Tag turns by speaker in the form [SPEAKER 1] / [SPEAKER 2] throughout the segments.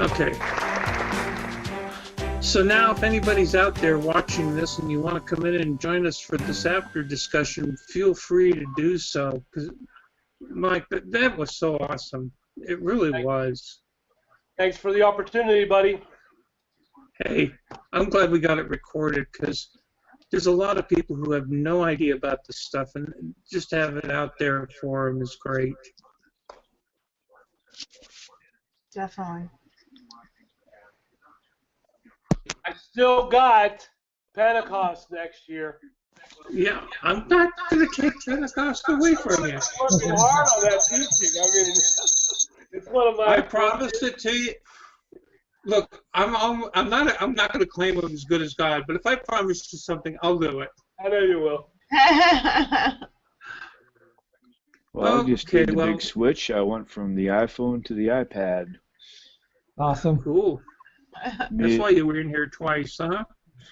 [SPEAKER 1] Okay. So now if anybody's out there watching this and you want to come in and join us for this after discussion, feel free to do so. Because, Mike, that was so awesome. It really was.
[SPEAKER 2] Thanks for the opportunity, buddy.
[SPEAKER 1] Hey, I'm glad we got it recorded because there's a lot of people who have no idea about this stuff, and just to have it out there for them is great.
[SPEAKER 3] Definitely.
[SPEAKER 2] I still got Pentecost next year.
[SPEAKER 1] Yeah, I'm not going to take Pentecost away from you.
[SPEAKER 2] I'm working hard on that teaching. I mean, it's one of my.
[SPEAKER 1] I promised it to you. Look, I'm not going to claim I'm as good as God, but if I promise you something, I'll do it.
[SPEAKER 2] I know you will.
[SPEAKER 4] Well, I just did the big switch. I went from the iPhone to the iPad.
[SPEAKER 5] Awesome.
[SPEAKER 1] Cool. That's why you were in here twice, huh?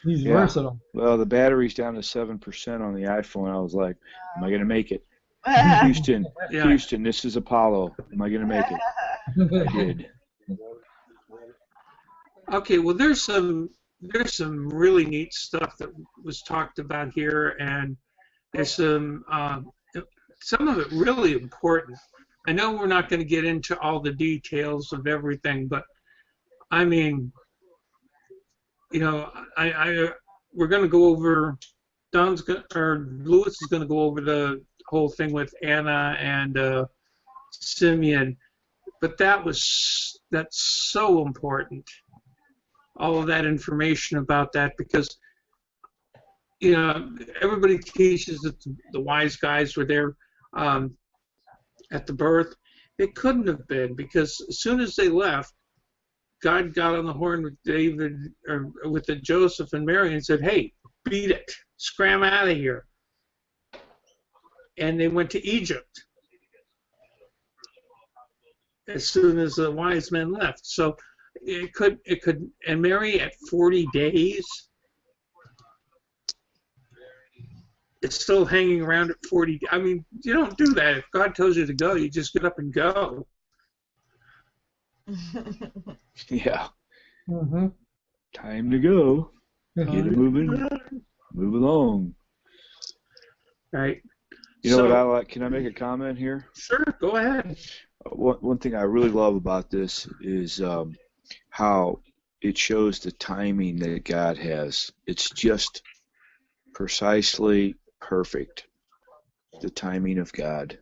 [SPEAKER 5] He's versatile.
[SPEAKER 4] Well, the battery's down to 7% on the iPhone. I was like, am I going to make it? Houston,
[SPEAKER 1] Yeah.
[SPEAKER 4] Houston, this is Apollo. Am I going to make it? I did.
[SPEAKER 1] Okay, well, there's some really neat stuff that was talked about here, and there's some of it really important. I know we're not going to get into all the details of everything, but I mean, you know, we're going to go over. Lewis is going to go over the whole thing with Anna and Simeon, but that's so important. All of that information about that, because you know everybody teaches that the wise guys were there at the birth. They couldn't have been, because as soon as they left, God got on the horn with David or with the Joseph and Mary and said, "Hey, beat it, scram out of here." And they went to Egypt as soon as the wise men left. So it could, and Mary at 40 days is still hanging around at 40. I mean, you don't do that. If God tells you to go, you just get up and go.
[SPEAKER 4] Yeah.
[SPEAKER 5] Mm-hmm.
[SPEAKER 4] Time to go. Get it moving. Move along.
[SPEAKER 1] Right.
[SPEAKER 4] You know what I like? Can I make a comment here?
[SPEAKER 1] Sure, go ahead.
[SPEAKER 4] One thing I really love about this is how it shows the timing that God has. It's just precisely perfect, the timing of God.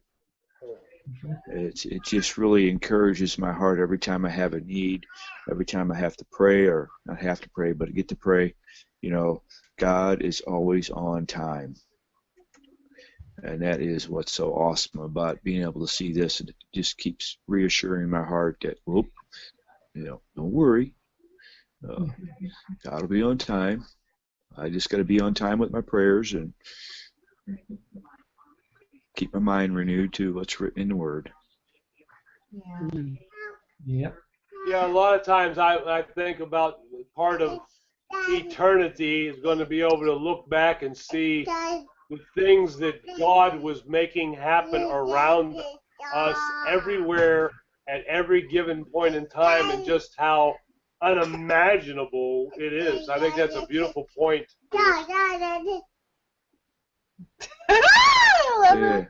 [SPEAKER 4] It just really encourages my heart every time I have a need, every time I have to pray, or not have to pray, but get to pray. You know, God is always on time. And that is what's so awesome about being able to see this. It just keeps reassuring my heart that, whoop, you know, don't worry. God will be on time. I just got to be on time with my prayers and keep my mind renewed to what's written in the Word.
[SPEAKER 3] Yeah.
[SPEAKER 5] Yep.
[SPEAKER 2] Yeah, a lot of times I think about part of eternity is going to be able to look back and see the things that God was making happen around us everywhere at every given point in time, and just how unimaginable it is. I think that's a beautiful point.
[SPEAKER 3] I love
[SPEAKER 4] Yeah.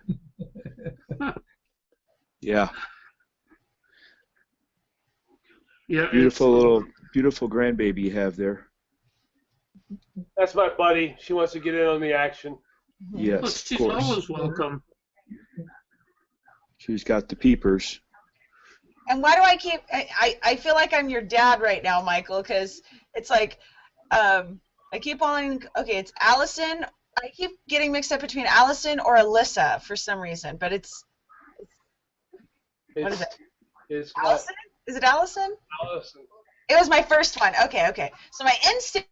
[SPEAKER 4] Yeah.
[SPEAKER 1] Yeah.
[SPEAKER 4] Beautiful grandbaby you have there.
[SPEAKER 2] That's my buddy. She wants to get in on the action.
[SPEAKER 4] Yes,
[SPEAKER 1] Well,
[SPEAKER 4] of
[SPEAKER 1] she's
[SPEAKER 4] course.
[SPEAKER 1] always welcome.
[SPEAKER 4] She's got the peepers.
[SPEAKER 3] And why do I feel like I'm your dad right now, Michael, because it's like, I keep on, okay, it's Allison. I keep getting mixed up between Allison or Alyssa for some reason, but it's what is it?
[SPEAKER 2] It's
[SPEAKER 3] Allison? Is it Allison?
[SPEAKER 2] Allison.
[SPEAKER 3] It was my first one. Okay. So my instinct,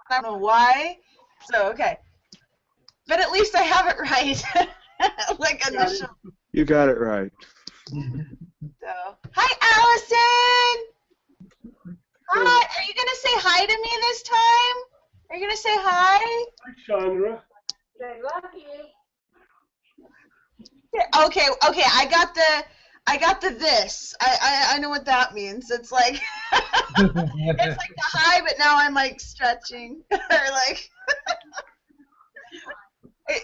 [SPEAKER 3] I don't know why. So, okay. But at least I have it right. Like initial.
[SPEAKER 4] You got it right.
[SPEAKER 3] So, hi, Allison. Hi. Are you gonna say hi to me this time? Are you gonna say hi?
[SPEAKER 2] Hi, Chandra.
[SPEAKER 3] Okay. I I got the this. I know what that means. It's like it's like the high, but now I'm like stretching or like.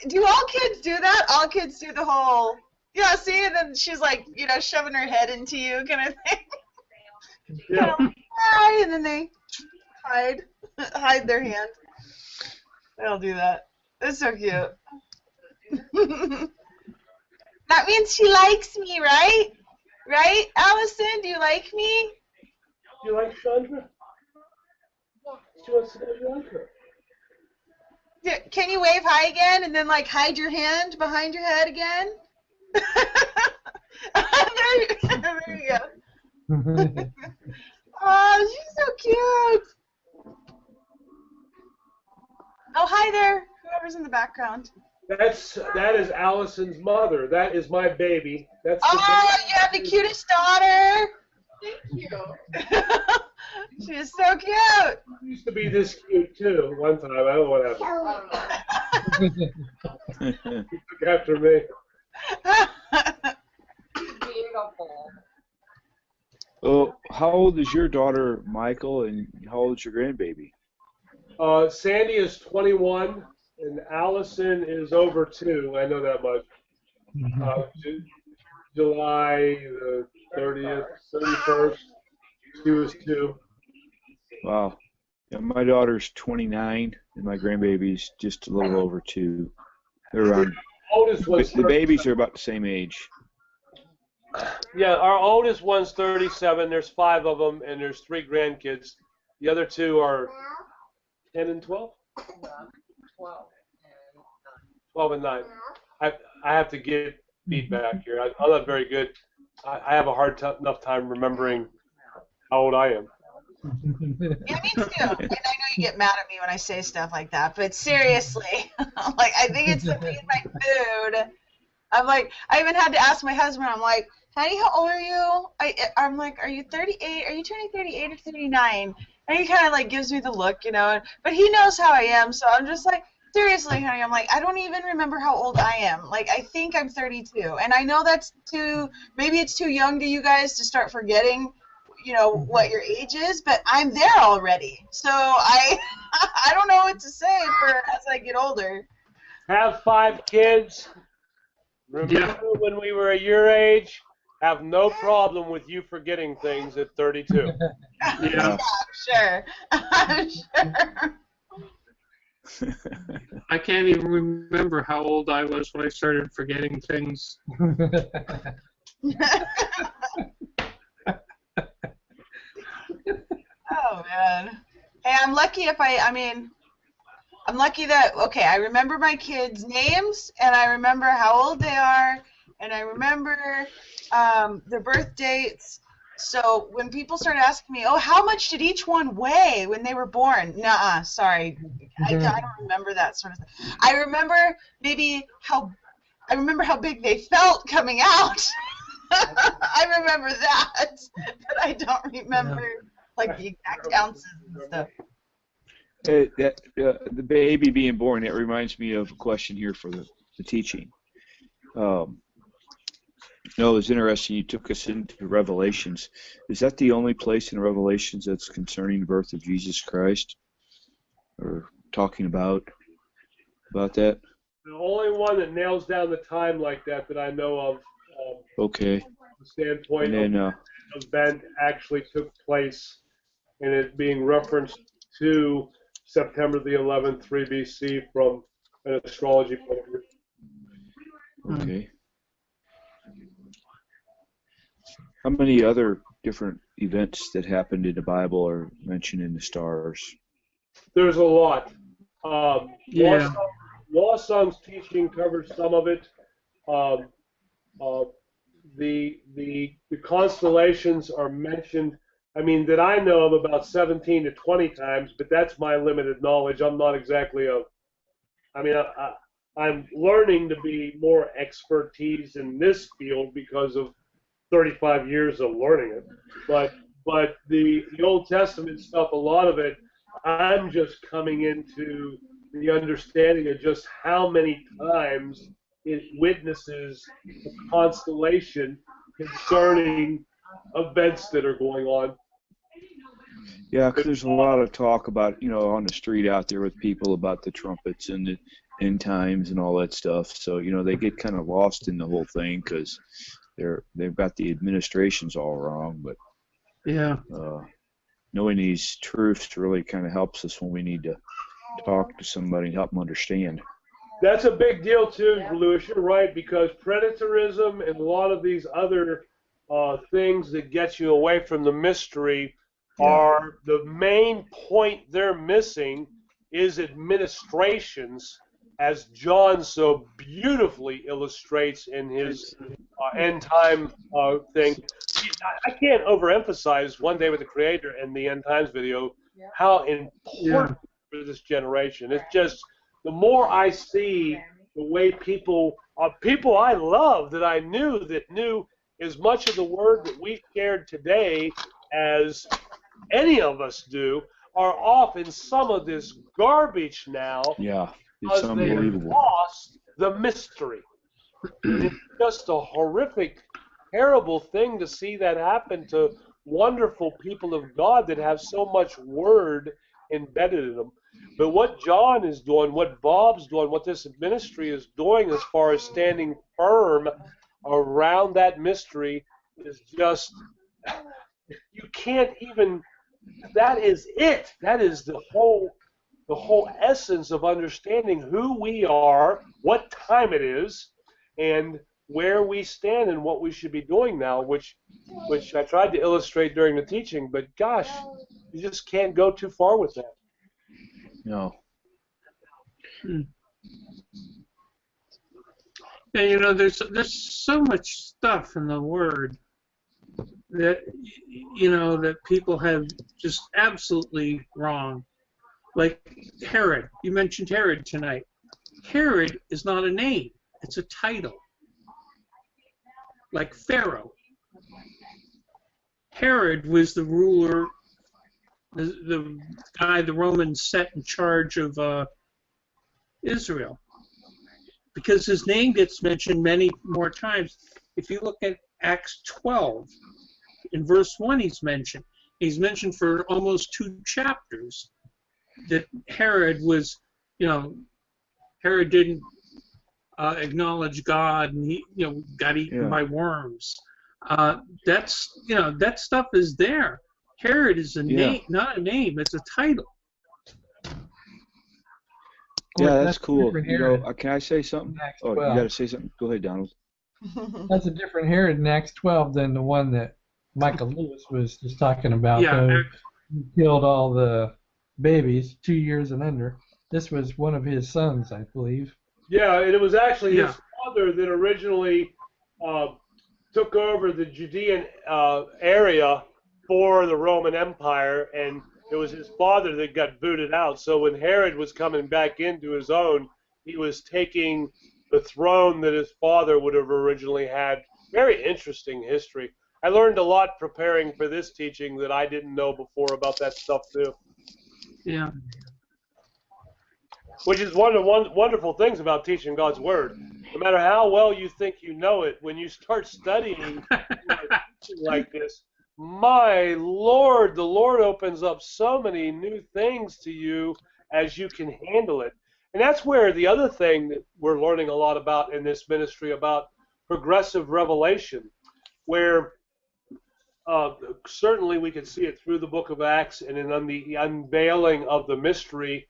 [SPEAKER 3] Do all kids do that? All kids do the whole. Yeah, see, and then she's like, shoving her head into you, kind of thing.
[SPEAKER 2] Yeah.
[SPEAKER 3] Hi, and then they hide their hand. They'll do that. It's so cute. That means she likes me, right? Right, Allison? Do you like me?
[SPEAKER 2] Do you like Chandra? She wants to know you like her.
[SPEAKER 3] Can you wave hi again and then like hide your hand behind your head again? there you go. Oh, she's so cute. Oh, hi there. Whoever's in the background.
[SPEAKER 2] That is Allison's mother. That is my baby. That's the
[SPEAKER 3] Oh,
[SPEAKER 2] baby.
[SPEAKER 3] you have the cutest daughter. Thank you. She is so cute.
[SPEAKER 2] She used to be this cute too. One time, I don't know what happened. She took after me.
[SPEAKER 3] Beautiful.
[SPEAKER 4] Oh, how old is your daughter, Michael, and how old is your grandbaby?
[SPEAKER 2] Sandy is 21, and Allison is over 2. I know that much. July the 30th, 31st, she was 2.
[SPEAKER 4] Wow. Yeah, my daughter's 29, and my grandbaby's just a little over 2. They're around.
[SPEAKER 2] Oldest one's
[SPEAKER 4] The babies are about the same age.
[SPEAKER 2] Yeah, our oldest one's 37. There's 5 of them, and there's 3 grandkids. The other 2 are 10 and 12? 12 and 9. I have to get feedback here. I'm not very good. I have a hard enough time remembering how old I am.
[SPEAKER 3] Yeah, me too. And I know you get mad at me when I say stuff like that, but seriously, like I think it's something in my food. I'm like, I even had to ask my husband. I'm like, honey, how old are you? I'm like, are you 38? Are you turning 38 or 39? And he kind of like gives me the look, but he knows how I am, so I'm just like, seriously, honey, I'm like, I don't even remember how old I am. Like, I think I'm 32, and I know that's maybe it's too young to you guys to start forgetting, what your age is, but I'm there already. So I don't know what to say as I get older.
[SPEAKER 2] Have 5 kids. Remember when we were your age? Have no problem with you forgetting things at 32.
[SPEAKER 1] Yeah.
[SPEAKER 3] Sure. I'm sure.
[SPEAKER 1] I can't even remember how old I was when I started forgetting things.
[SPEAKER 3] Oh, man. Hey, I'm lucky I'm lucky that, okay, I remember my kids' names, and I remember how old they are, and I remember their birth dates. So when people start asking me, oh, how much did each one weigh when they were born? Nuh-uh, sorry. I don't remember that sort of thing. I remember how big they felt coming out. I remember that, but I don't remember like the exact ounces and stuff.
[SPEAKER 4] The baby being born, it reminds me of a question here for the teaching. No, it was interesting. You took us into Revelations. Is that the only place in Revelations that's concerning the birth of Jesus Christ, or talking about that?
[SPEAKER 2] The only one that nails down the time like that I know of.
[SPEAKER 4] Okay.
[SPEAKER 2] From the standpoint
[SPEAKER 4] And then,
[SPEAKER 2] of event actually took place, and it being referenced to September the 11th, 3 BC from an astrology point of view.
[SPEAKER 4] okay. How many other different events that happened in the Bible are mentioned in the stars?
[SPEAKER 2] There's a lot.
[SPEAKER 1] Yeah.
[SPEAKER 2] Law Song's teaching covers some of it. The constellations are mentioned, that I know of about 17 to 20 times, but that's my limited knowledge. I'm not exactly I'm learning to be more expertise in this field because of 35 years of learning it. But the Old Testament stuff, a lot of it, I'm just coming into the understanding of just how many times it witnesses the constellation concerning events that are going on.
[SPEAKER 4] Yeah, 'cause there's a lot of talk about, on the street out there with people about the trumpets and the end times and all that stuff. So, they get kind of lost in the whole thing because they've got the administrations all wrong. But
[SPEAKER 1] Yeah.
[SPEAKER 4] knowing these truths really kind of helps us when we need to talk to somebody and help them understand.
[SPEAKER 2] That's a big deal too, Lewis. You're right, because predatorism and a lot of these other things that get you away from the mystery are the main point they're missing is administrations, as John so beautifully illustrates in his end time thing. I can't overemphasize One Day with the Creator and the End Times video how important for this generation. It's just the more I see the way people I love that I knew that knew as much of the word that we shared today as any of us do are off in some of this garbage now.
[SPEAKER 4] Yeah,
[SPEAKER 2] because
[SPEAKER 4] it's
[SPEAKER 2] they've
[SPEAKER 4] unbelievable.
[SPEAKER 2] lost the mystery. It's just a horrific, terrible thing to see that happen to wonderful people of God that have so much word embedded in them. But what John is doing, what Bob's doing, what this ministry is doing as far as standing firm around that mystery is just, you can't even, that is it. That is the whole essence of understanding who we are, what time it is, and where we stand and what we should be doing now, which I tried to illustrate during the teaching, but gosh, you just can't go too far with that.
[SPEAKER 4] No.
[SPEAKER 1] Yeah, there's so much stuff in the Word that that people have just absolutely wrong. Like Herod, you mentioned Herod tonight. Herod is not a name; it's a title. Like Pharaoh. Herod was the ruler, the guy the Romans set in charge of Israel. Because his name gets mentioned many more times. If you look at Acts 12, in verse 1 he's mentioned. He's mentioned for almost 2 chapters that Herod was, Herod didn't acknowledge God and he, got eaten by worms. That's, that stuff is there. Herod is a name, not a name, it's a title.
[SPEAKER 4] Yeah, that's cool. Can I say something? Oh, you got to say something? Go ahead, Donald.
[SPEAKER 5] That's a different Herod in Acts 12 than the one that Michael Lewis was just talking about.
[SPEAKER 1] Yeah.
[SPEAKER 5] He killed all the babies 2 years and under. This was one of his sons, I believe.
[SPEAKER 2] Yeah, and it was actually his father that originally took over the Judean area for the Roman Empire, and it was his father that got booted out. So when Herod was coming back into his own, he was taking the throne that his father would have originally had. Very interesting history. I learned a lot preparing for this teaching that I didn't know before about that stuff too.
[SPEAKER 1] Yeah.
[SPEAKER 2] Which is one of the wonderful things about teaching God's Word. No matter how well you think you know it, when you start studying like this, my Lord, the Lord opens up so many new things to you as you can handle it. And that's where the other thing that we're learning a lot about in this ministry about progressive revelation, where certainly we can see it through the book of Acts and in the unveiling of the mystery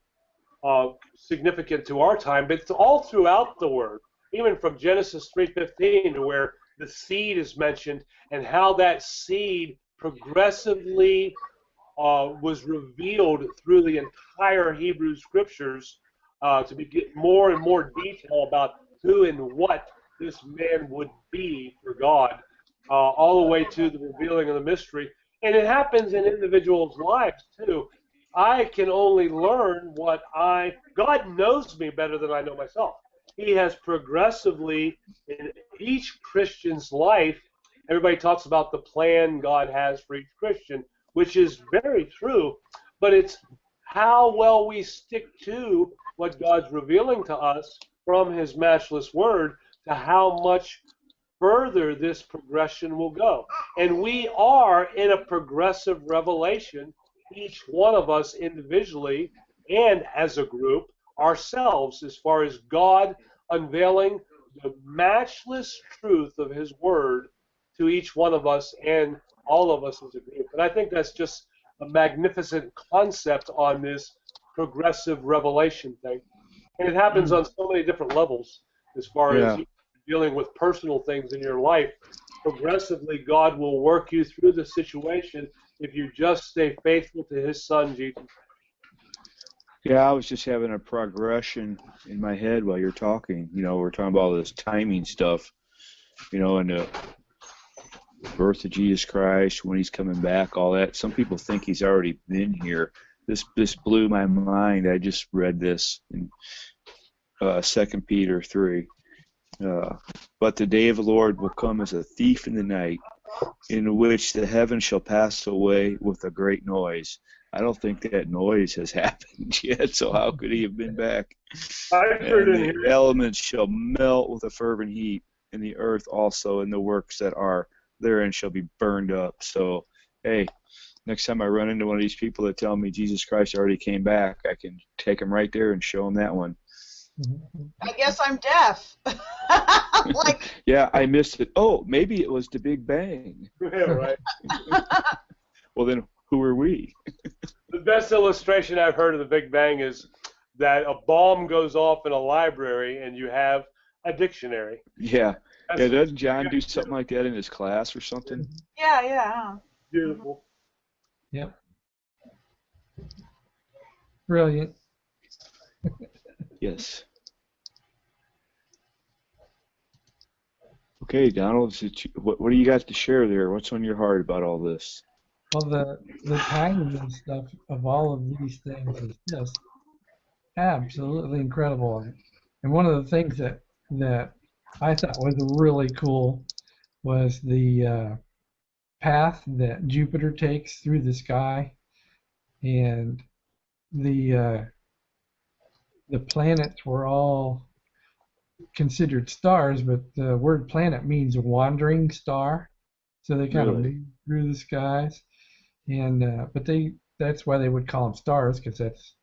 [SPEAKER 2] significant to our time, but it's all throughout the Word, even from Genesis 3:15 to where the seed is mentioned and how that seed progressively was revealed through the entire Hebrew Scriptures to get more and more detail about who and what this man would be for God, all the way to the revealing of the mystery. And it happens in individuals' lives too. I can only learn what God knows me better than I know myself. He has progressively, in each Christian's life, everybody talks about the plan God has for each Christian, which is very true, but it's how well we stick to what God's revealing to us from His matchless Word, to how much further this progression will go. And we are in a progressive revelation, each one of us individually and as a group, ourselves, as far as God unveiling the matchless truth of His Word to each one of us and all of us as a group. And I think that's just a magnificent concept on this progressive revelation thing. And it happens on so many different levels as far as dealing with personal things in your life. Progressively, God will work you through the situation if you just stay faithful to His Son, Jesus.
[SPEAKER 4] Yeah, I was just having a progression in my head while you're talking. You know, we're talking about all this timing stuff, you know, and the birth of Jesus Christ, when He's coming back, all that. Some people think He's already been here. This blew my mind. I just read this in 2 Peter 3. But the day of the Lord will come as a thief in the night, in which the heavens shall pass away with a great noise. I don't think that noise has happened yet, so how could He have been back? And the elements shall melt with a fervent heat, and the earth also and the works that are therein shall be burned up. So, hey, next time I run into one of these people that tell me Jesus Christ already came back, I can take them right there and show them that one.
[SPEAKER 3] I guess I'm deaf. Like,
[SPEAKER 4] yeah, I missed it. Oh, maybe it was the Big Bang.
[SPEAKER 2] Yeah, right.
[SPEAKER 4] Well, then who are we?
[SPEAKER 2] The best illustration I've heard of the Big Bang is that a bomb goes off in a library and you have a dictionary.
[SPEAKER 4] Yeah. Yeah, doesn't John do something like that in his class or something?
[SPEAKER 3] yeah.
[SPEAKER 2] Beautiful.
[SPEAKER 5] Yep. Brilliant.
[SPEAKER 4] Yes. Okay, Donald, what do you got to share there? What's on your heart about all this?
[SPEAKER 5] Well, the timing and stuff of all of these things is just absolutely incredible. And one of the things that I thought was really cool was the path that Jupiter takes through the sky, and the planets were all considered stars, but the word planet means wandering star, so they kind of move through the skies, and but that's why they would call them stars, because that's,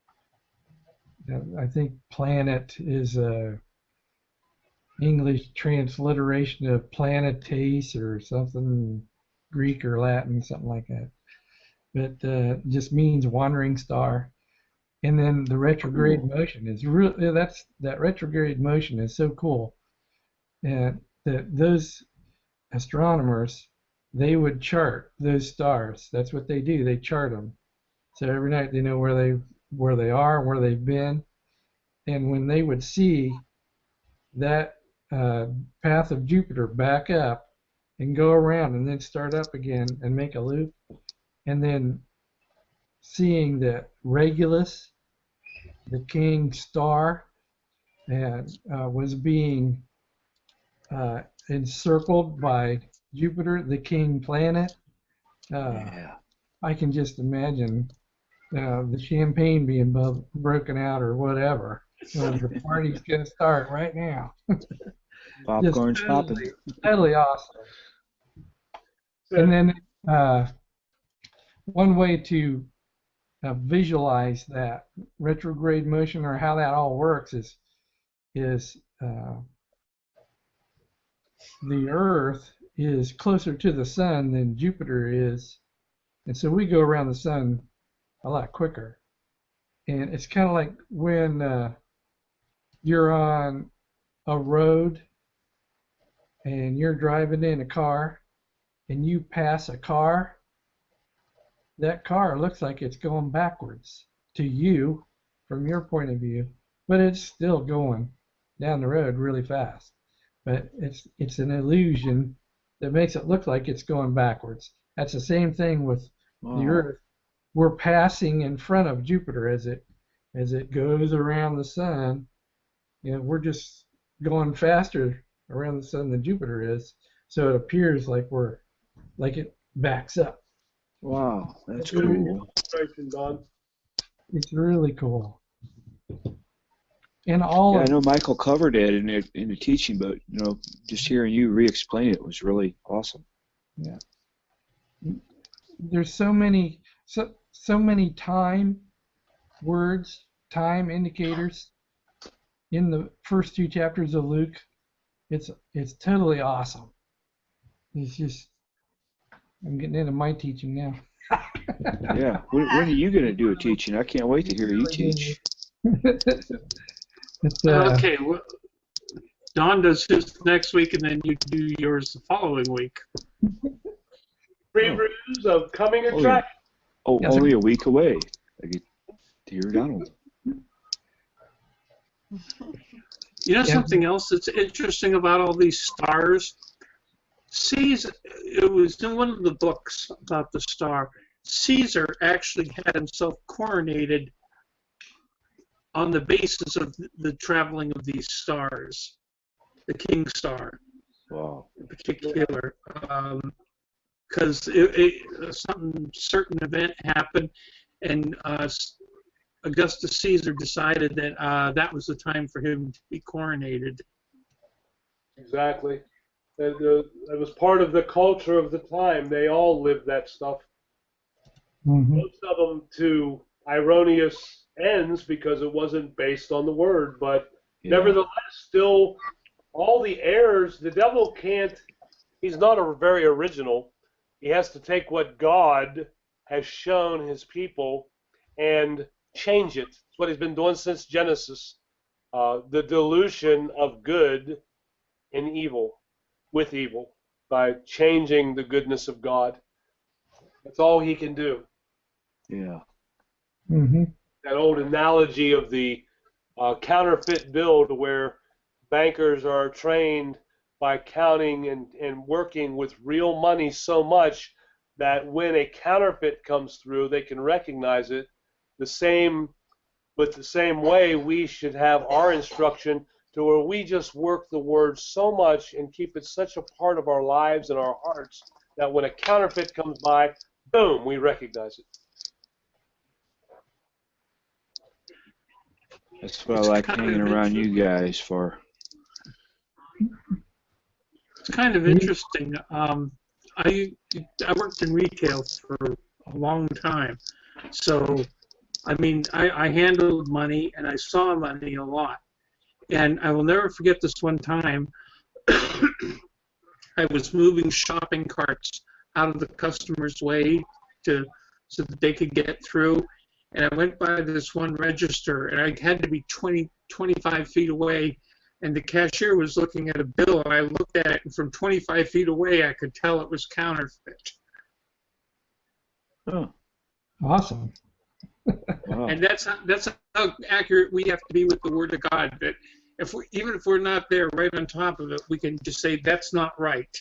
[SPEAKER 5] I think planet is a English transliteration of planetes or something, Greek or Latin, something like that, but just means wandering star. And then the retrograde motion is really, that retrograde motion is so cool. And that those astronomers, they would chart those stars. That's what they do. They chart them. So every night they know where they are, where they've been. And when they would see that path of Jupiter back up and go around and then start up again and make a loop, and then seeing that Regulus, the king star, and was being encircled by Jupiter, the king planet. I can just imagine the champagne being broken out or whatever. The party's going to start right now.
[SPEAKER 4] Popcorn's popping.
[SPEAKER 5] Totally awesome. And then one way to visualize that retrograde motion, or how that all works, is the Earth is closer to the sun than Jupiter is, and so we go around the sun a lot quicker. And it's kind of like when you're on a road and you're driving in a car and you pass a car. That car looks like it's going backwards to you from your point of view, but it's still going down the road really fast. But it's an illusion that makes it look like it's going backwards. That's the same thing with the Earth. We're passing in front of Jupiter as it goes around the sun. You know, we're just going faster around the sun than Jupiter is, so it appears like it backs up.
[SPEAKER 4] Wow, that's cool.
[SPEAKER 5] It's really cool. And all
[SPEAKER 4] Yeah, I
[SPEAKER 5] of
[SPEAKER 4] know Michael covered it in the teaching, but just hearing you re-explain it was really awesome.
[SPEAKER 5] there's so many time words, time indicators in the first 2 chapters of Luke. It's totally awesome. It's just, I'm getting into my teaching now.
[SPEAKER 4] Yeah. When are you going to do a teaching? I can't wait to hear you teach.
[SPEAKER 5] It's,
[SPEAKER 1] Okay, well, Don does his next week, and then you do yours the following week.
[SPEAKER 2] Previews of coming
[SPEAKER 4] Oh,
[SPEAKER 2] attraction.
[SPEAKER 4] Oh,
[SPEAKER 5] Yes,
[SPEAKER 4] only a week away. I get to hear Donald.
[SPEAKER 1] You know
[SPEAKER 5] Yeah.
[SPEAKER 1] something else that's interesting about all these stars? Caesar, it was in one of the books about the star. Caesar actually had himself coronated on the basis of the traveling of these stars, the king star
[SPEAKER 4] Wow.
[SPEAKER 1] in particular, because some certain event happened, and Augustus Caesar decided that that was the time for him to be coronated.
[SPEAKER 2] Exactly. It was part of the culture of the time. They all lived that stuff. Most of them to erroneous ends because it wasn't based on the word. But nevertheless, still, all the errors, the devil can't, he's not very original. He has to take what God has shown his people and change it. It's what he's been doing since Genesis. The dilution of good and evil with evil by changing the goodness of God. That's all he can do.
[SPEAKER 4] Yeah.
[SPEAKER 2] That old analogy of the counterfeit bill, to where bankers are trained by counting and working with real money so much that when a counterfeit comes through, they can recognize it. The same way we should have our instruction, to where we just work the word so much and keep it such a part of our lives and our hearts that when a counterfeit comes by, boom, we recognize it.
[SPEAKER 4] That's what I like hanging around you guys for.
[SPEAKER 1] It's kind of interesting. I worked in retail for a long time, so I mean I handled money and I saw money a lot. And I will never forget this one time. I was moving shopping carts out of the customer's way so that they could get through. And I went by this one register, and I had to be 25 feet away. And the cashier was looking at a bill, and I looked at it, and from 25 feet away, I could tell it was counterfeit.
[SPEAKER 4] Oh.
[SPEAKER 5] Awesome.
[SPEAKER 4] Wow.
[SPEAKER 1] And that's how accurate we have to be with the Word of God. That even if we're not there right on top of it, we can just say that's not right.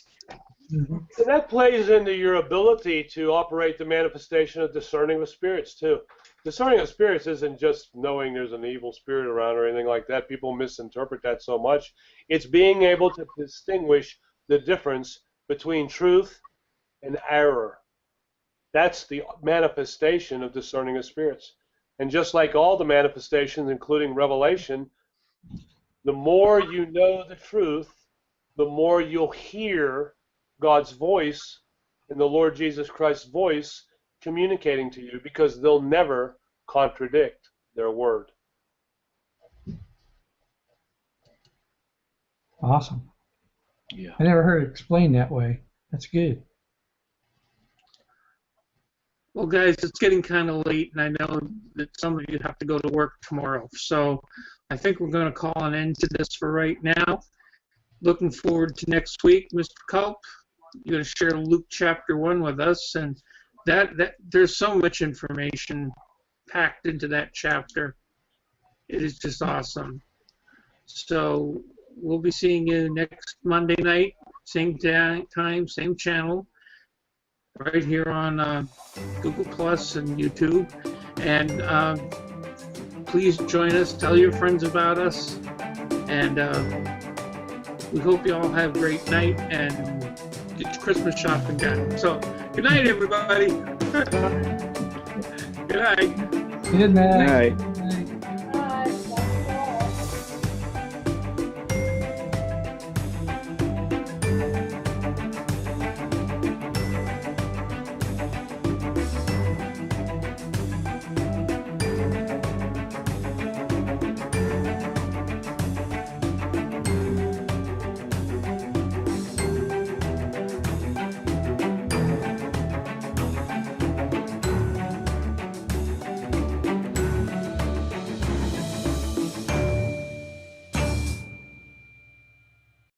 [SPEAKER 2] And that plays into your ability to operate the manifestation of discerning of spirits too. Discerning of spirits isn't just knowing there's an evil spirit around or anything like that. People misinterpret that so much. It's being able to distinguish the difference between truth and error. That's the manifestation of discerning of spirits. And just like all the manifestations, including revelation, the more you know the truth, the more you'll hear God's voice and the Lord Jesus Christ's voice communicating to you, because they'll never contradict their word.
[SPEAKER 5] Awesome.
[SPEAKER 4] Yeah.
[SPEAKER 5] I never heard it explained that way. That's good.
[SPEAKER 1] Well, guys, it's getting kind of late, and I know that some of you have to go to work tomorrow. So I think we're going to call an end to this for right now. Looking forward to next week. Mr. Culp, you're going to share Luke chapter 1 with us, and that there's so much information packed into that chapter. It is just awesome. So we'll be seeing you next Monday night, same time, same channel, right here on Google Plus and YouTube. And please join us. Tell your friends about us. And we hope you all have a great night and get your Christmas shopping done. So, good night, everybody. Good night.
[SPEAKER 5] Good night.
[SPEAKER 4] Good night.